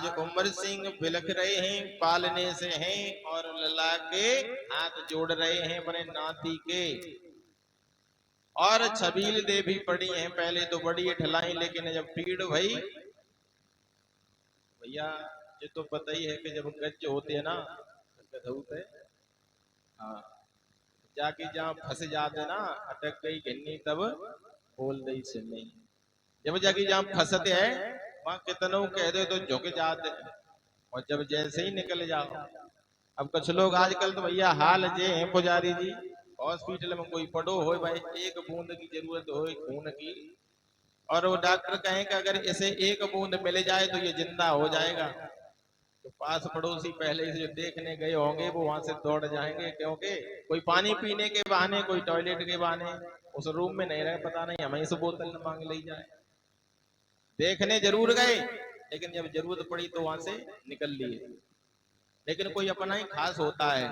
आज उमर सिंह बिलख रहे हैं पालने से हैं और लला के हाथ जोड़ रहे हैं अपने नाती के। और छबील देवी पड़ी हैं पहले तो बड़ी ठलाई, लेकिन जब पीड़ भई भैया ये तो पता ही है कि जब गज होते हैं ना गधौत है, हाँ जाके जहाँ फंस जाते ना अटक गई घिन्नी तब बोल दई से नहीं। जब जाके जहाँ फंसते हैं वहां कितनों कह दे तो झुक जाते हैं और जब जैसे ही निकल जाओ। अब कुछ लोग आजकल तो भैया हाल जे हैं पुजारी जी, हॉस्पिटल में कोई पड़ो हो भाई एक बूंद की जरूरत हो खून की और वो डॉक्टर कहें कि अगर इसे एक बूंद मिल जाए तो ये जिंदा हो जाएगा, तो पास पड़ोसी पहले से जो देखने गए होंगे वो वहां से दौड़ जाएंगे, क्योंकि कोई पानी पीने के बहाने कोई टॉयलेट के बहाने उस रूम में नहीं रहे, पता नहीं हमें इस बोतल मांग ली जाए। देखने जरूर गए लेकिन जब जरूरत पड़ी तो वहां से निकल लिए। लेकिन कोई अपना ही खास होता है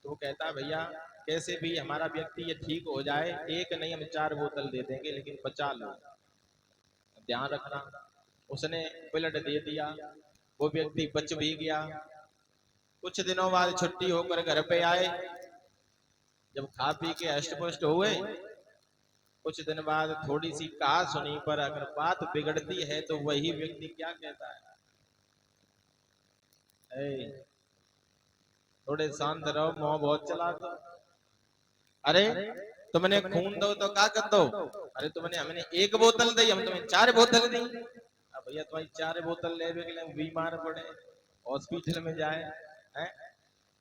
तो वो कहता है भैया कैसे भी हमारा व्यक्ति ये ठीक हो जाए, एक नहीं हम 4 बोतल दे देंगे लेकिन बचा लो, ध्यान रखना। उसने ब्लड दे दिया, वो व्यक्ति बच भी गया। कुछ दिनों बाद छुट्टी होकर घर पे आए, जब खा पी के अष्ट पुष्ट हुए, कुछ दिन बाद थोड़ी सी कहा सुनी पर अगर बात बिगड़ती है तो वही व्यक्ति क्या कहता है, थोड़े शांत रहो, मोह बहुत चला दो। अरे तुमने खून दो तो क्या कर दो, अरे तुमने हमने 1 बोतल दी हम तुम्हें 4 बोतल दी। अब भैया तुम्हारी 4 बोतल लेने के लिए बीमार पड़े हॉस्पिटल में जाए हैं?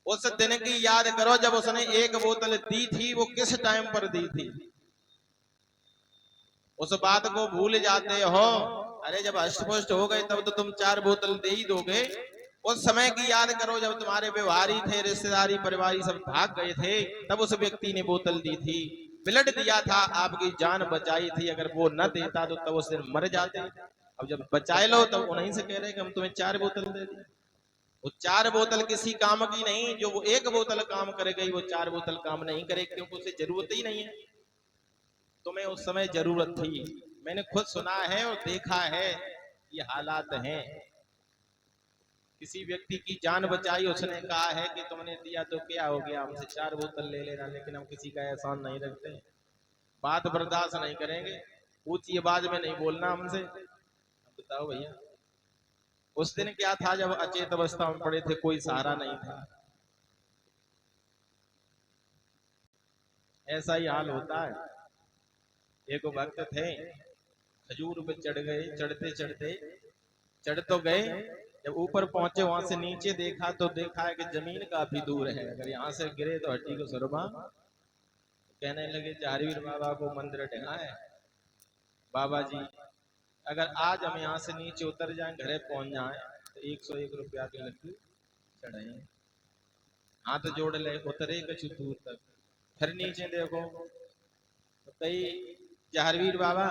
उस दिन की याद करो जब उसने 1 बोतल दी थी, वो किस टाइम पर दी थी, उस बात को भूल जाते हो। अरे जब अष्टपुष्ट हो गए तब तो तुम 4 बोतल दे ही दोगे। उस समय की याद करो जब तुम्हारे व्यवहारी थे, रिश्तेदारी परिवारी सब भाग गए थे, तब उस व्यक्ति ने बोतल दी थी, ब्लड दिया था, आपकी जान बचाई थी। अगर वो न देता तो तब उस दिन मर जाते। अब जब बचाए लो तब उन्हीं से कह रहे कि हम तुम्हें 4 बोतल दे दी। वो 4 बोतल किसी काम की नहीं, जो वो 1 बोतल काम करे गई वो 4 बोतल काम नहीं करे, क्योंकि उसे जरूरत ही नहीं है। तुम्हें उस समय जरूरत थी। मैंने खुद सुना है और देखा है, ये हालात हैं। किसी व्यक्ति की जान बचाई, उसने कहा है कि तुमने दिया तो क्या हो गया, हमसे 4 बोतल ले लेना, लेकिन हम किसी का एहसान नहीं रखते, बात बर्दाश्त नहीं करेंगे, ऊंची आवाज में नहीं बोलना हमसे। बताओ भैया उस दिन क्या था जब अचेत अवस्था में पड़े थे, कोई सहारा नहीं था। ऐसा ही हाल होता है। एक भक्त थे, खजूर पे चढ़ गए, चढ़ते चढ़ते चढ़ तो गए, जब ऊपर पहुंचे वहां से नीचे देखा तो देखा है कि जमीन काफी दूर है, अगर यहाँ से गिरे तो हड्डी को सुरमा। कहने लगे जारवीर बाबा को मंदिर ढंगा है, बाबा जी अगर आज हम यहाँ से नीचे उतर जाएं, घरे पहुंच जाएं तो 101 रुपया के लड्डू चढ़ाए। हाथ जोड़ ले, उतरे कुछ दूर तक, फिर नीचे देखो तो कई जारवीर बाबा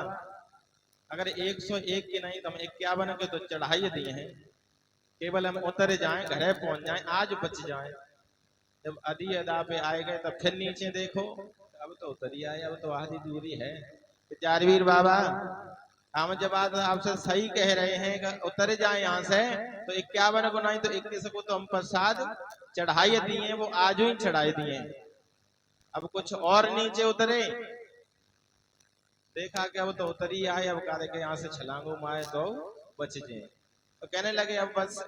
अगर 101 के नहीं तो हम 51 के तो चढ़ाई दिए हैं, केवल हम उतर जाएं, घरे पहुंच जाएं, आज बच जाएं। जब आधी अदा पे आए गए तब फिर नीचे देखो, अब तो उतर ही आए, अब तो आधी दूरी है। जारवीर बाबा हम जब आज आपसे सही कह रहे हैं कि उतर जाए यहाँ से, तो 51 को नहीं तो 21 को तो हम प्रसाद चढ़ाई दिए, वो आज ही चढ़ाई दिए। अब कुछ और नीचे उतरे, देखा कि अब तो उतर ही आए, अब कहा कि यहाँ से छलांगो माए तो बच जाए। तो कहने लगे अब बस,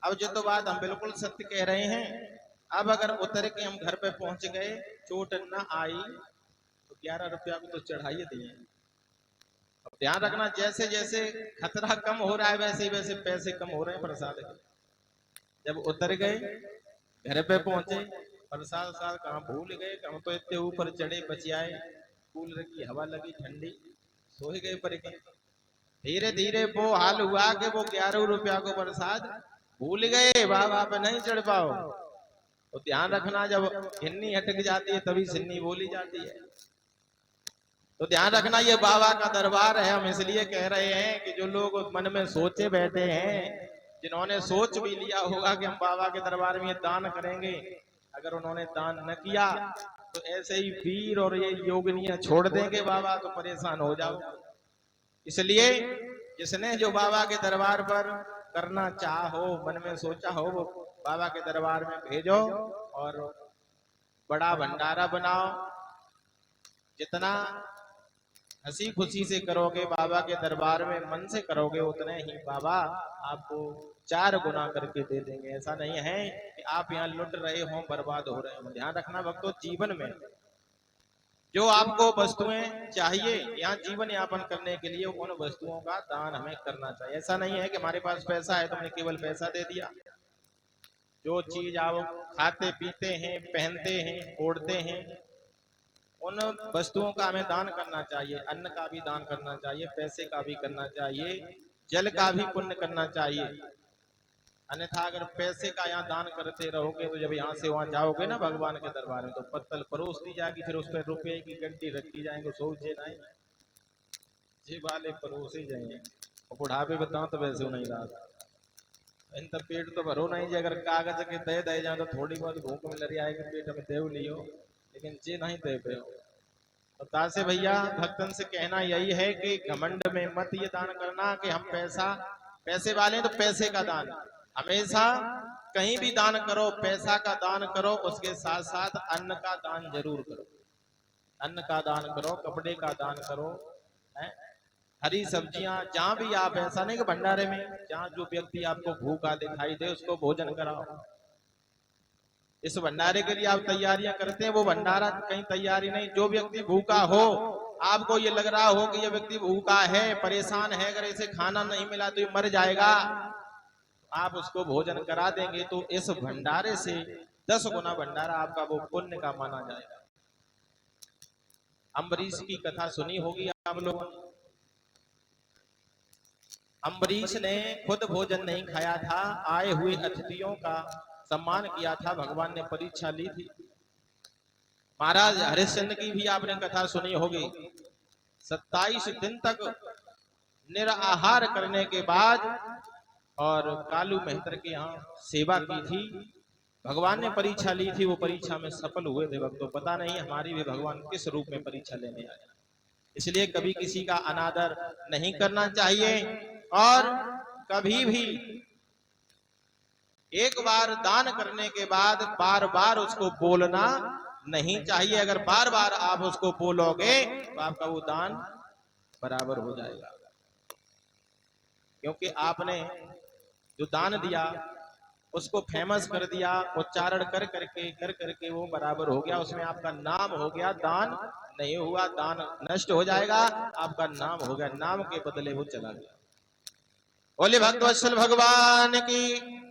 अब जो तो बात हम बिल्कुल सत्य कह रहे हैं, अब अगर उतर के हम घर पे पहुंच गए, चोट न आई तो 11 रुपया को तो चढ़ाइए दिए। अब ध्यान रखना जैसे जैसे खतरा कम हो रहा है वैसे वैसे पैसे कम हो रहे हैं प्रसाद के। जब उतर गए घर पे पहुंचे, प्रसाद साल कहाँ भूल गए, हम तो इतने ऊपर चढ़े बच आए, कूलर की हवा लगी ठंडी, सो ही गए पर के। धीरे धीरे वो हाल हुआ कि वो 11 रुपया को प्रसाद भूल गए, बाबा पे नहीं चढ़ पाओ। तो ध्यान रखना जब हिन्नी हटक जाती है तभी सिन्नी बोली जाती है। तो ध्यान रखना ये बाबा का दरबार है, हम इसलिए कह रहे हैं कि जो लोग मन में सोचे बैठे हैं, जिन्होंने सोच भी लिया होगा कि हम बाबा के दरबार में दान करेंगे, अगर उन्होंने दान न किया तो ऐसे ही वीर और ये योगिनियां छोड़ देंगे बाबा, तो परेशान हो जाओ। इसलिए जिसने जो बाबा के दरबार पर करना चाहो, मन में सोचा हो, वो बाबा के दरबार में भेजो और बड़ा भंडारा बनाओ। जितना हंसी खुशी से करोगे बाबा के दरबार में, मन से करोगे, उतने ही बाबा आपको 4 गुना करके दे देंगे। ऐसा नहीं है कि आप यहाँ लुट रहे हो, बर्बाद हो रहे हो। ध्यान रखना भक्तों, जीवन में जो आपको वस्तुएं चाहिए यहाँ जीवन यापन करने के लिए, उन वस्तुओं का दान हमें करना चाहिए। ऐसा नहीं है कि हमारे पास पैसा है तो हमने केवल पैसा दे दिया। जो चीज आप खाते पीते हैं, पहनते हैं, ओढ़ते हैं, उन वस्तुओं का हमें दान करना चाहिए। अन्न का भी दान करना चाहिए, पैसे का भी करना चाहिए, जल का भी पुण्य करना चाहिए। अन्यथा अगर पैसे का यहाँ दान करते रहोगे तो जब यहाँ से वहां जाओगे ना भगवान के दरबार में, तो पत्तल परोस दी जाएगी, फिर उस पर रुपए की गड्डी रखी जाएंगे। सोचे नहीं जे वाले परोसे जाएंगे और बुढ़ापे बताओ तो वैसे नहीं रहा। इन तो पेट तो भरो नहीं, अगर कागज के दे दे जाए तो थोड़ी बहुत भूख में लड़ी आएगी, पेट में देव लियो, लेकिन जे नहीं दे पे हो। तो तासे भैया भक्तन से कहना यही है कि घमंड में मत ये दान करना कि हम पैसे वाले तो पैसे का दान। हमेशा कहीं भी दान करो, पैसा का दान करो, उसके साथ साथ अन्न का दान जरूर करो। अन्न का दान करो, कपड़े का दान करो, है? हरी सब्जियां, जहां भी आप, ऐसा नहीं कि भंडारे में, जहां जो व्यक्ति आपको भूखा दिखाई दे उसको भोजन कराओ। इस भंडारे के लिए आप तैयारियां करते हैं, वो भंडारा कहीं तैयारी नहीं। जो व्यक्ति भूखा हो, आपको ये लग रहा हो कि ये व्यक्ति भूखा है, परेशान है, अगर इसे खाना नहीं मिला तो ये मर जाएगा, आप उसको भोजन करा देंगे तो इस भंडारे से 10 गुना भंडारा आपका वो पुण्य का माना जाएगा। अम्बरीश की कथा सुनी होगी आप लोगों ने। अम्बरीश ने खुद भोजन नहीं खाया था, आए हुए अतिथियों का सम्मान किया था, भगवान ने परीक्षा ली थी। महाराज हरिश्चंद्र की भी आपने कथा सुनी होगी। 27 दिन तक निराहार करने के बाद और कालू मेहतर के यहाँ सेवा की थी, भगवान ने परीक्षा ली थी, वो परीक्षा में सफल हुए थे। भक्तों पता नहीं हमारी भी भगवान किस रूप में परीक्षा लेने आए। इसलिए कभी किसी का अनादर नहीं करना चाहिए और कभी भी एक बार दान करने के बाद बार बार उसको बोलना नहीं चाहिए। अगर बार बार आप उसको बोलोगे तो आपका वो दान बराबर हो जाएगा, क्योंकि आपने जो दान दिया उसको फेमस कर दिया, उच्चारण कर करके वो बराबर हो गया, उसमें आपका नाम हो गया। दान नहीं हुआ, दान नष्ट हो जाएगा, आपका नाम हो गया, नाम के बदले वो चला गया। बोले भक्त वत्सल भगवान की।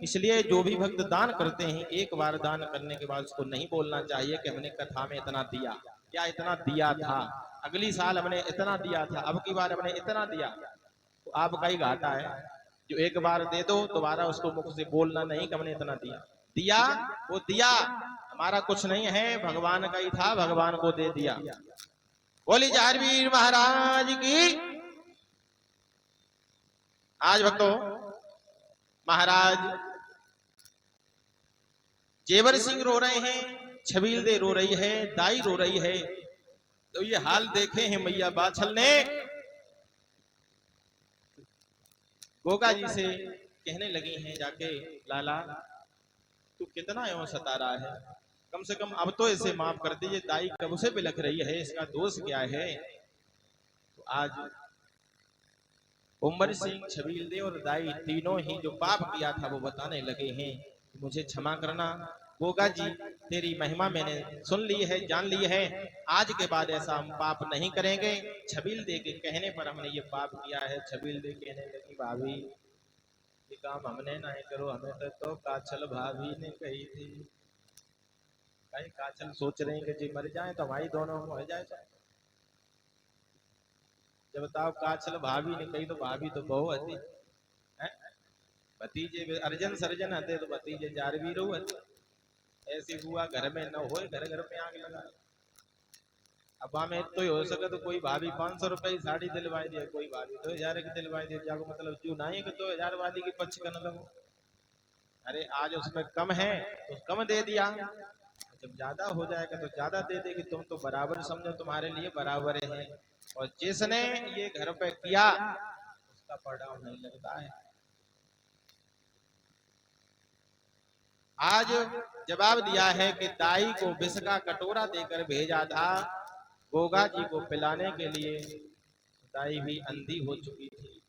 इसलिए जो भी भक्त दान करते हैं, एक बार दान करने के बाद उसको नहीं बोलना चाहिए कि हमने कथा में इतना दिया, क्या इतना दिया था, अगली साल हमने इतना दिया था, अब की बार हमने इतना दिया, तो आपका ही घाटा है। जो एक बार दे दो, दोबारा उसको मुख से बोलना नहीं कि हमने इतना दिया। दिया वो दिया, हमारा कुछ नहीं है, भगवान का ही था, भगवान को दे दिया। बोली जारवीर महाराज की। आज भक्तों महाराज जेवर सिंह रो रहे हैं, छबील दे रो रही है, दाई रो रही है। तो ये हाल देखे हैं मैया बाछल ने। गोगा जी से कहने लगी हैं जाके, लाला तू कितना एवं सता रहा है, कम से कम अब तो इसे माफ कर दीजिए, दाई कब से बिलख रही है, इसका दोष क्या है। तो आज उमर सिंह, छबील दे और दाई तीनों ही जो पाप किया था वो बताने लगे हैं, मुझे क्षमा करना गोगा जी, तेरी महिमा मैंने सुन ली है, जान ली है, आज के बाद ऐसा हम पाप नहीं करेंगे। छबील दे के कहने पर हमने ये पाप किया है। छबील दे कहने लगी, भाभी ये काम हमने नहीं करो, हमें तो काछल भाभी ने कही थी। भाई काछल सोच रहे हैं कि जी मर जाए तो हमारी दोनों हो जाए। जब बताओ काछल भाभी ने कही तो भाभी तो बहु हती है, भतीजे अर्जन सर्जन हते तो भतीजे जारवीर हते। ऐसी हुआ घर में न हो, घर घर में आग लगा। अब हमें तो ही हो सके तो कोई भाभी 500 रुपए की साड़ी दिलवाई दे, कोई भाभी 2000 की दिलवाई दे, जाको मतलब क्यों नहीं कि 2000 वाली की पक्ष करने लगो। अरे आज उसमें कम है तो कम दे दिया, जब ज्यादा हो जाएगा तो ज्यादा दे देगी। तुम तो बराबर समझो, तुम्हारे लिए बराबर है। और जिसने ये घर पे किया उसका परिणाम नहीं लगता है। आज जवाब दिया है कि दाई को विष का कटोरा देकर भेजा था गोगा जी को पिलाने के लिए। दाई भी अंधी हो चुकी थी,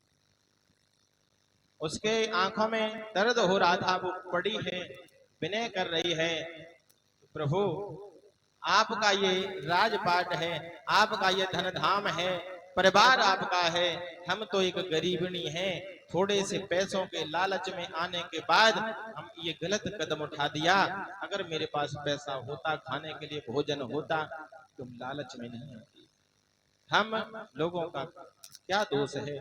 उसके आंखों में दर्द हो रहा था, वो पड़ी है, विनय कर रही है, प्रभु आपका ये राजपाट है, आपका ये धन धाम है, परिवार आपका है, हम तो एक गरीबनी हैं, थोड़े से पैसों के लालच में आने के बाद हम ये गलत कदम उठा दिया। अगर मेरे पास पैसा होता, खाने के लिए भोजन होता, तो लालच में नहीं आती। हम लोगों का क्या दोष है?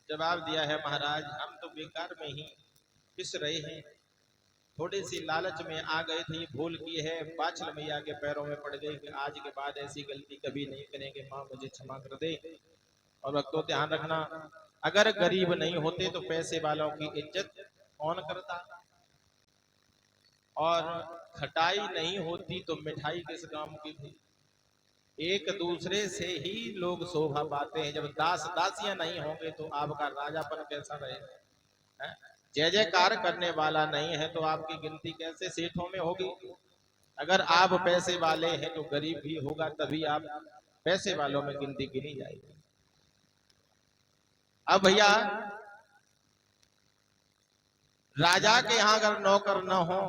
जवाब दिया है महाराज, हम तो बेकार में ही पिस रहे हैं, थोड़ी सी लालच में आ गए थे, भूल की है, बाछल मैया के पैरों में पड़ गई कि आज के बाद ऐसी गलती कभी नहीं करेंगे, माँ मुझे क्षमा कर दे। और भक्तों ध्यान रखना, अगर गरीब नहीं होते तो पैसे वालों की इज्जत कौन करता, और खटाई नहीं होती तो मिठाई किस काम की थी। एक दूसरे से ही लोग शोभा पाते हैं। जब दास दासियां नहीं होंगे तो आपका राजापन कैसा रहेगा? जय जयकार करने वाला नहीं है तो आपकी गिनती कैसे सेठों में होगी? अगर आप पैसे वाले हैं तो गरीब भी होगा, तभी आप पैसे वालों में गिनती गिनी जाएगी। अब भैया, राजा के यहां अगर नौकर न हो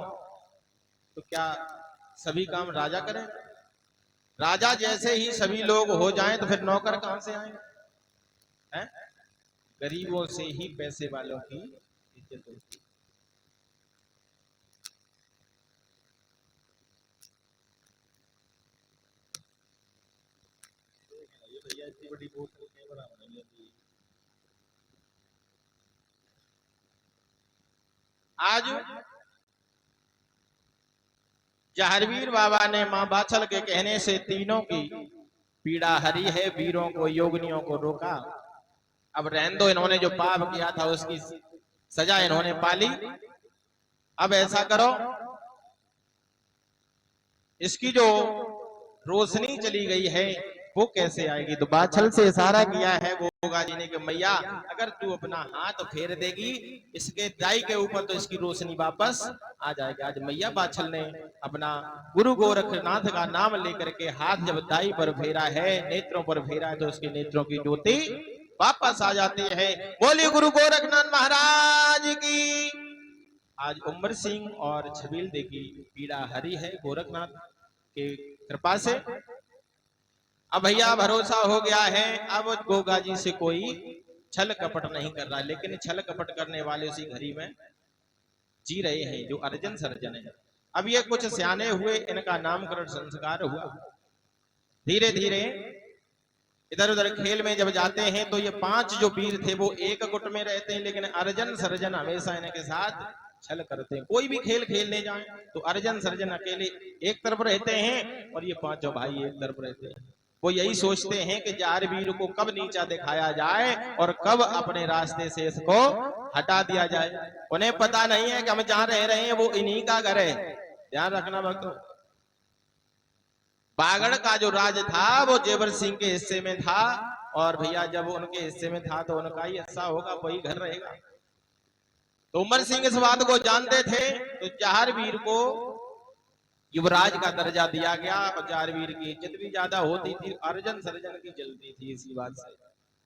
तो क्या सभी काम राजा करें? राजा जैसे ही सभी लोग हो जाएं तो फिर नौकर कहां से आए? हैं? गरीबों से ही पैसे वालों की इज्जत होती। भैया इतनी बड़ी बोतल कैमरा नहीं लेती। आज जहरवीर बाबा ने मां बाछल के कहने से तीनों की पीड़ा हरी है, वीरों को योगिनियों को रोका। अब रहने दो, इन्होंने जो पाप किया था उसकी सजा इन्होंने पाली। अब ऐसा करो, इसकी जो रोशनी चली गई है वो कैसे आएगी? तो बाछल से इशारा किया है गोगा जी ने कि मैया अगर तू अपना हाथ फेर देगी इसके दाई के ऊपर तो इसकी रोशनी वापस आ जाएगी। आज मैया बाछल ने अपना गुरु गोरखनाथ का नाम लेकर के हाथ जब दाई पर फेरा है, नेत्रों पर फेरा है, तो उसके नेत्रों की ज्योति वापस आ जाती है। बोलिए गुरु गोरखनाथ महाराज की। आज उमर सिंह और छबील दे की पीड़ा हरी है गोरखनाथ के कृपा से। अब भैया भरोसा हो गया है, अब गोगा जी से कोई छल कपट नहीं कर रहा, लेकिन छल कपट करने वाले उसी घड़ी में जी रहे हैं जो अर्जन सर्जन है। अब ये कुछ सियाने हुए, इनका नामकरण संस्कार हुआ। धीरे धीरे इधर उधर खेल में जब जाते हैं तो ये 5 जो वीर थे वो एक गुट में रहते हैं, लेकिन अर्जन सर्जन हमेशा इनके साथ छल करते हैं। कोई भी खेल खेलने जाए तो अर्जन सर्जन अकेले एक तरफ रहते हैं और ये 5 भाई एक तरफ रहते हैं। वो यही सोचते हैं कि जहरवीर को कब नीचा दिखाया जाए और कब अपने रास्ते से इसको हटा दिया जाए। उन्हें पता नहीं है कि हम जहां रह रहे हैं वो इन्हीं का घर है। ध्यान रखना भक्तों, बागड़ का जो राज था वो जेवर सिंह के हिस्से में था, और भैया जब उनके हिस्से में था तो उनका ही हिस्सा होगा, वही घर रहेगा। तो उमर सिंह इस बात को जानते थे, तो जहरवीर को युवराज का दर्जा दिया गया और जहरवीर की इज्जत भी ज्यादा होती थी, अर्जन सर्जन की जलती थी इसी बात से।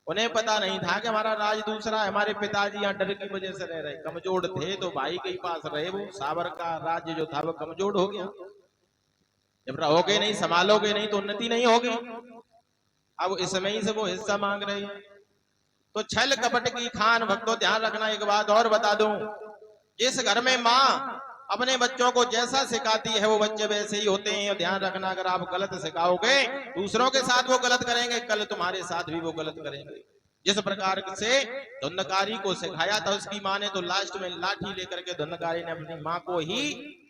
उन्हें पता नहीं था कि हमारा राज दूसरा है, हमारे पिताजी यहाँ डर की वजह से रह रहे, कमजोर थे तो भाई के ही पास रहे। वो साबर का राज्य जो था वो कमजोर हो गया। जब रहोगे नहीं, संभालोगे नहीं तो उन्नति नहीं होगी। अब इसमें ही से वो हिस्सा मांग रहे हैं। तो छल कपट की खान भक्तों ध्यान रखना। एक बात और बता दूं, जिस घर में माँ अपने बच्चों को जैसा सिखाती है वो बच्चे वैसे ही होते हैं। और ध्यान रखना, अगर आप गलत सिखाओगे दूसरों के साथ वो गलत करेंगे, कल तुम्हारे साथ भी वो गलत करेंगे। जिस प्रकार से धुंधकारी को सिखाया था उसकी माँ ने, तो लास्ट में लाठी लेकर के धुंधकारी ने अपनी माँ को ही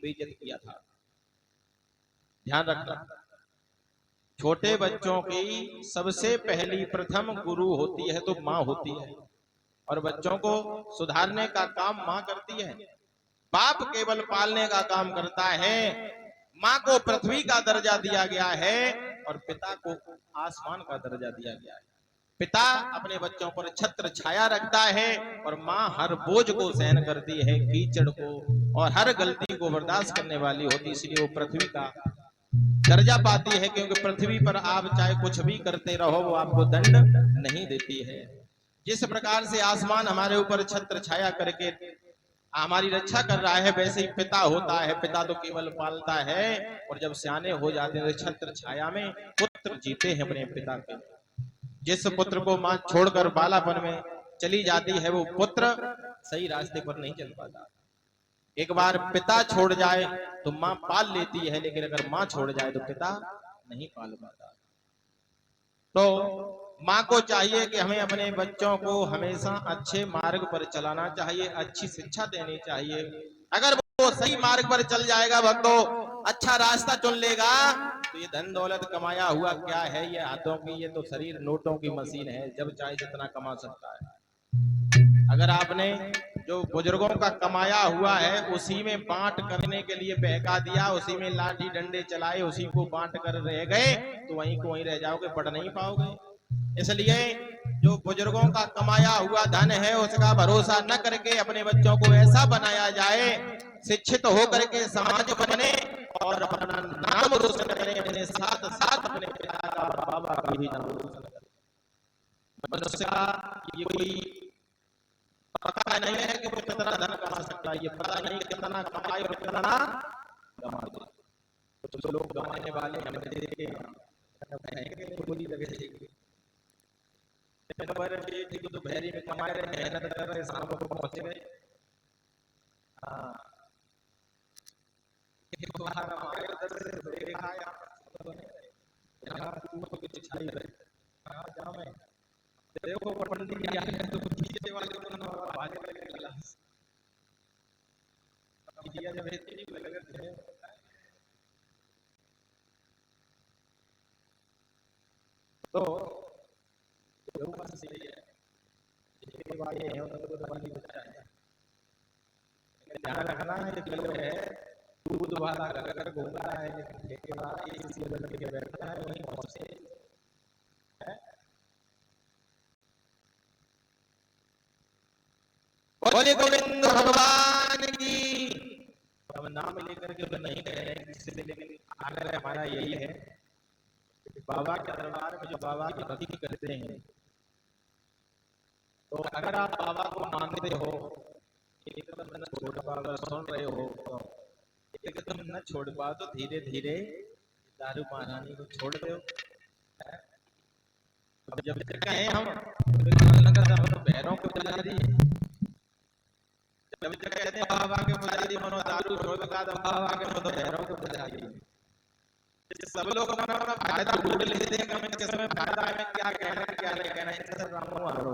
बेइज्जत किया था। ध्यान रखना, छोटे बच्चों की सबसे पहली प्रथम गुरु होती है तो माँ होती है, और बच्चों को सुधारने का काम माँ करती है। बाप केवल पालने का काम करता है। माँ को पृथ्वी का दर्जा दिया गया है और पिता को आसमान का दर्जा दिया गया है। पिता अपने बच्चों पर छत्र छाया रखता है और माँ हर बोझ को सहन करती है, कीचड़ को और हर गलती को बर्दाश्त करने वाली होती, इसलिए वो पृथ्वी का दर्जा पाती है। क्योंकि पृथ्वी पर आप चाहे कुछ भी करते रहो वो आपको दंड नहीं देती है। जिस प्रकार से आसमान हमारे ऊपर छत्र छाया करके हमारी रक्षा कर रहा है, वैसे ही पिता होता है। पिता तो केवल पालता है, और जब सियाने हो जाते हैं तो छत्र छाया में पुत्र जीते हैं अपने पिता के। जिस पुत्र को मां छोड़कर बालापन में चली जाती है वो पुत्र सही रास्ते पर नहीं चल पाता। एक बार पिता छोड़ जाए तो मां पाल लेती है, लेकिन अगर मां छोड़ जाए तो पिता नहीं पाल पाता। तो माँ को चाहिए कि हमें अपने बच्चों को हमेशा अच्छे मार्ग पर चलाना चाहिए, अच्छी शिक्षा देनी चाहिए। अगर वो सही मार्ग पर चल जाएगा भक्तों, अच्छा रास्ता चुन लेगा, तो ये धन दौलत कमाया हुआ क्या है, ये हाथों की, ये तो शरीर नोटों की मशीन है, जब चाहे जितना कमा सकता है। अगर आपने जो बुजुर्गों का कमाया हुआ है उसी में बांट करने के लिए बहका दिया, उसी में लाठी डंडे चलाए, उसी को बांट कर रह गए, तो वहीं को वहीं रह जाओगे, पढ़ नहीं पाओगे। इसलिए जो बुजुर्गों का कमाया हुआ धन है उसका भरोसा न करके अपने बच्चों को ऐसा बनाया जाए, शिक्षित होकर के समाज बने और अपना नाम रोशन करें, अपने साथ साथ अपने पिता का बाबा का भी नाम रोशन करें। मनुष्य का ये कोई पता नहीं है कि वो कितना धन कमा सकता है, ये पता नहीं कितना कमाए और कितना कमा दे। कुछ लोग कमाने वाले हमें देखे पूरी जगह तो भैरी में कमा रहे, मेहनत कर रहे, शाम को पहुंच गए। देखो पंडित जी आ गए तो डीजे वाले को ना भागे लगे गिलास, डीजे जब रहती नहीं लगे थे, तो लोगों से सही है, इसके बाद ये है उनको तो पानी बचा है। ध्यान रखना है कि लोग है दूध वाला अगर घूम रहा है लेकिन ठेके वाला इसी बदल के बैठा है वहीं पहुंचे है। बोले गोविंद भगवान की। अब नाम लेकर के तो नहीं कह रहे किसी, लेकिन आग्रह हमारा यही है कि बाबा के दरबार में जो बाबा की भक्ति करते हैं, तो अगर आप बाबा को मानते हो, एकदम न छोड़ पाओ, अगर सुन रहे हो तो एकदम न छोड़ पाओ तो धीरे धीरे दारू महारानी को छोड़ दो। अब जब कहें हम तो पैरों को जला दिए, जब कहते हैं बाबा के पुजारी मनो दारू छोड़ का तो बाबा के तो पैरों को जला दिए। सब लोग अपना अपना फायदा ढूंढ लेते हैं, हमें किस में फायदा है, क्या कहना है क्या नहीं कहना है। इधर रामू आरो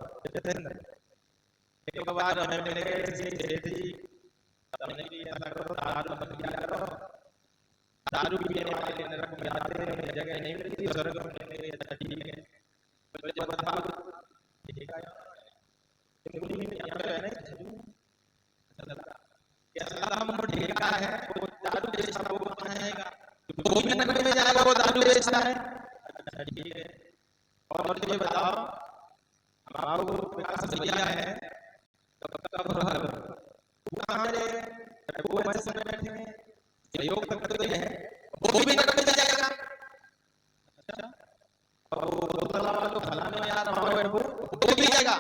एक बार हमें मिले सेठ जी, हमने भी ऐसा करो दारू मत पिया करो, दारू पीने वाले नरक में जाते हैं, जगह नहीं मिलती स्वर्ग में मिलने के लिए। ठीक है तो जब बताओ ठीक है यहाँ पे है ना कैसा हम ठेका है, वो दारू जैसा वो बनाएगा, वो भी नरक में जाएगा, वो दारू बेचता है। अच्छा ठीक है, और ये बताओ हमारा विकास भैया है वो ऐसे बैठे हैं, सहयोग करते हैं, वो भी नरक में जाएगा। अच्छा और वो वालों फलाने में यार हमारे वो भी जाएगा।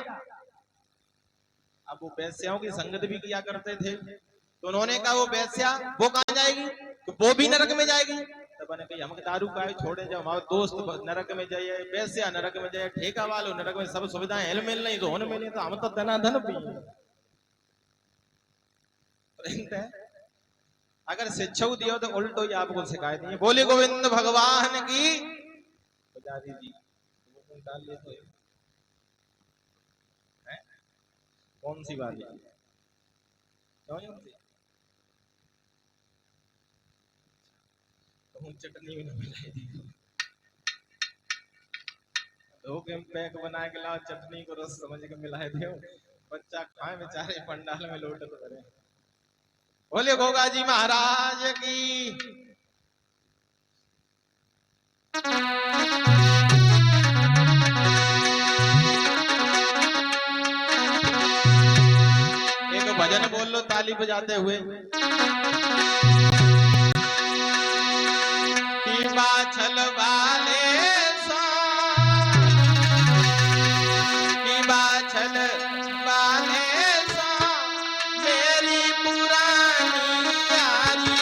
अब वो वैश्याओं की संगत भी किया करते थे, तो उन्होंने कहा वो वैश्या वो कहाँ जाएगी, तो वो भी नरक में जाएगी। तब मैंने कहा हम दारू का छोड़े, जब हमारे दोस्त नरक में जाए, वैश्या नरक में जाए, ठेका वालों नरक में, सब सुविधाएं हेल मिल नहीं तो होने मिले, तो हम तो धनाधन भी अगर शिक्षा दियो तो उल्टो ही आपको शिकायत नहीं है। बोले गोविंद भगवान की। पुजारी जी डाल ले तो है कौन सी वाली चटनी भी नहीं मिलाई थी, दो के पैक बना के लाओ, चटनी को रस समझ के मिलाए दो, बच्चा खाए बेचारे पंडाल में लोटत करे। बोले गोगा जी महाराज की। एक भजन बोल लो ताली बजाते हुए। बाछल वाले सो की बाछल वाले सो मेरी पुरानी यारी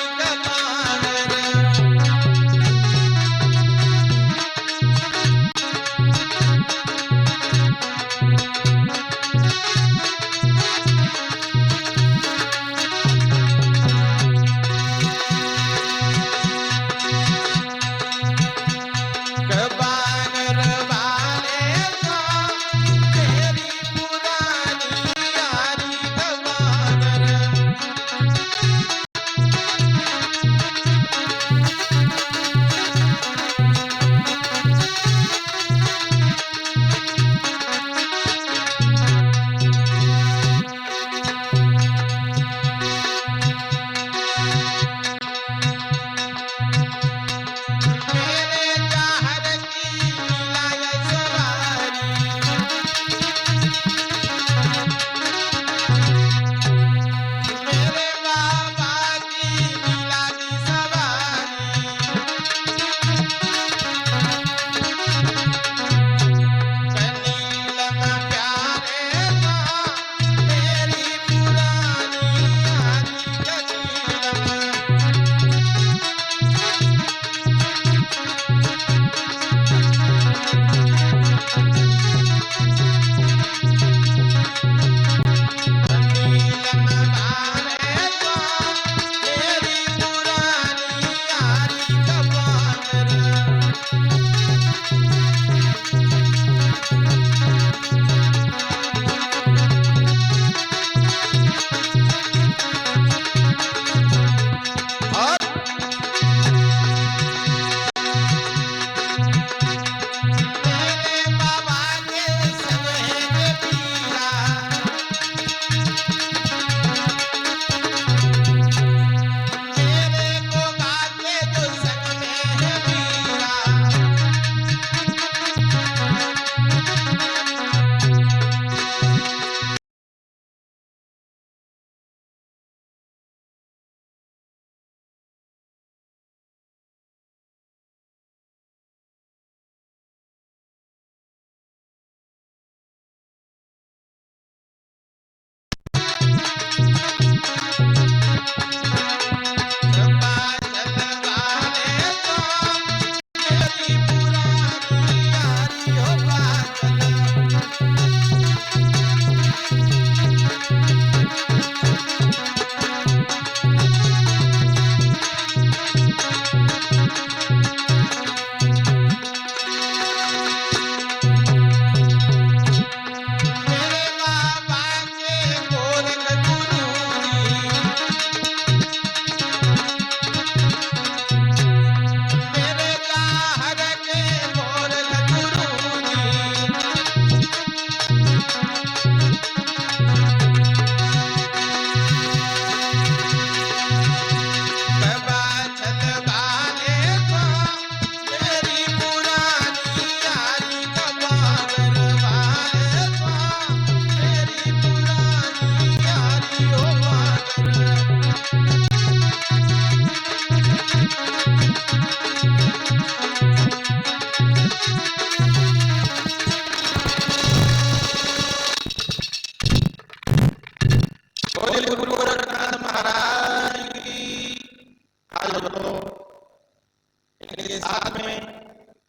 इसके साथ में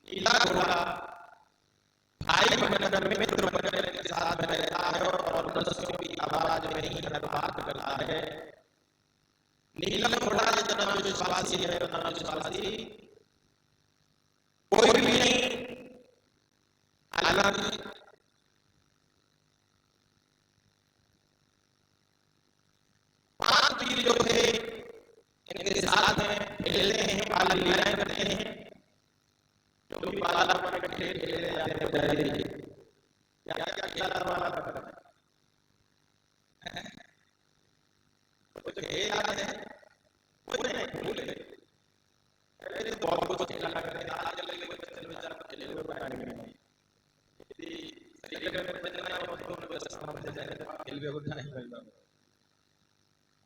नीला घोड़ा भाई बनकर मित्र बनकर के साथ में रहता है और मनुष्यों की आवाज में ही हर बात करता है। नीला घोड़ा जितना विश्वासी है उतना विश्वासी कोई भी नहीं। हालांकि पांच वीर जो थे इनके साथ में खेलते हैं, पाला लीलाएं करते हैं, जो भी पाला पर खेल खेले जाते हैं। क्या क्या खेला वाला करता है कुछ खेल आते हैं कुछ नहीं भूल गए। अरे बहुत कुछ खेला करते हैं आज कल के बच्चे बेचारा खेले हुए बैठे हैं। यदि शरीर में बचना हो तो उनको समझ जाएगा खेल भी होता नहीं करना।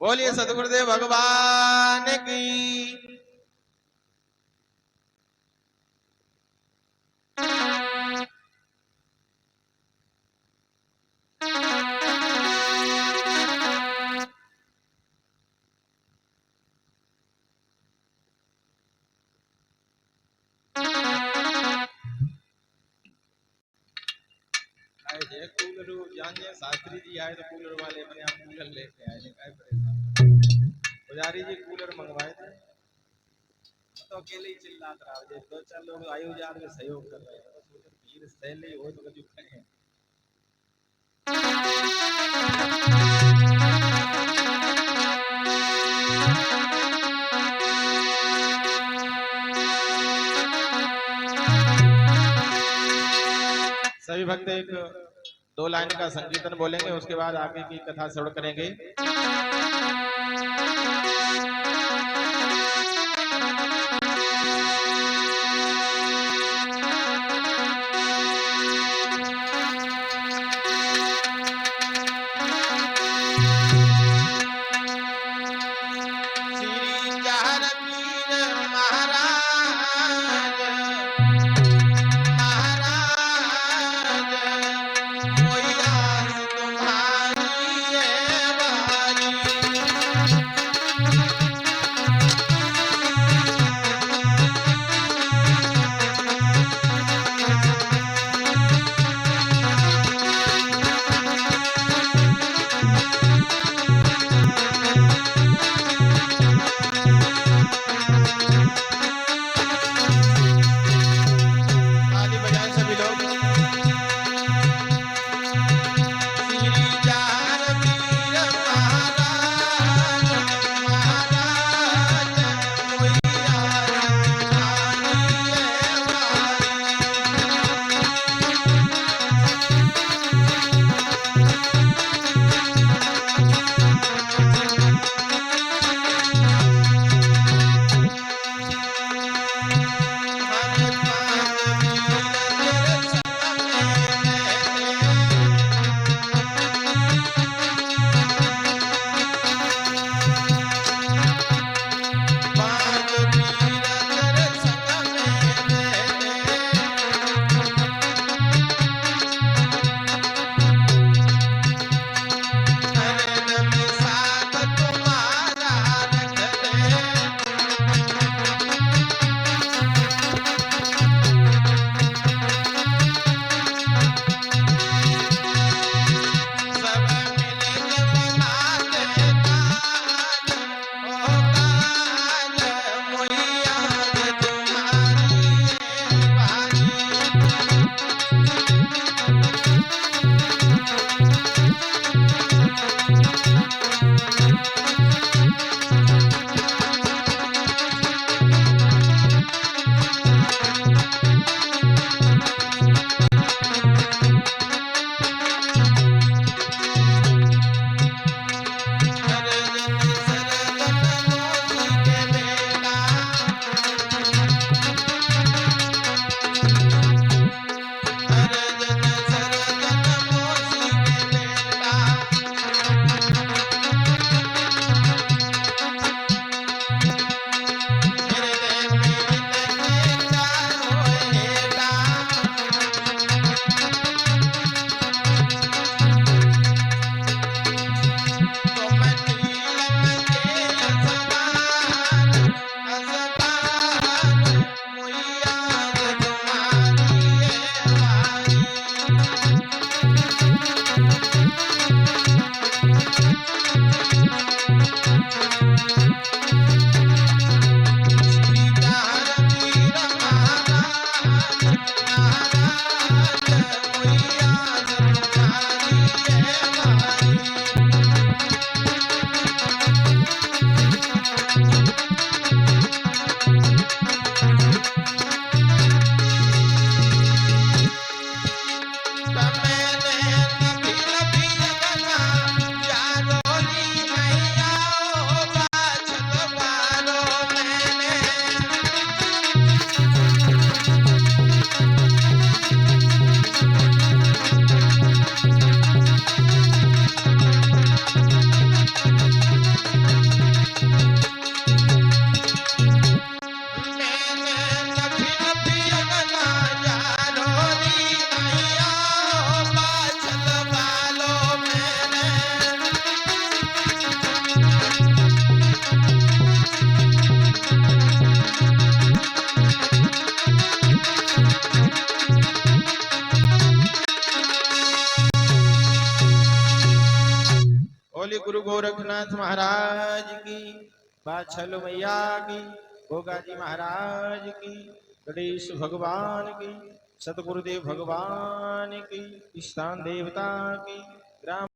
बोलिए सतगुरुदेव भगवान की। कूलर जानिए शास्त्री जी आए तो कूलर वाले अपने आप कूलर लेके आए, काय परेशान। पुजारी जी कूलर मंगवाए थे तो अकेले ही चिल्ला रहा है। दो चार लोग आयोजन में सहयोग कर रहे हैं तो भीड़ सहले हो तो कुछ करें। सभी भक्त एक दो लाइन का संकीर्तन बोलेंगे, उसके बाद आगे की कथा श्रवण करेंगे। कोई आस तुम्हारी है बारी। गुरु गोरखनाथ महाराज की, बाछल मैया की, गोगा जी महाराज की, गणेश भगवान की, सतगुरुदेव भगवान की, स्थान देवता की, ग्राम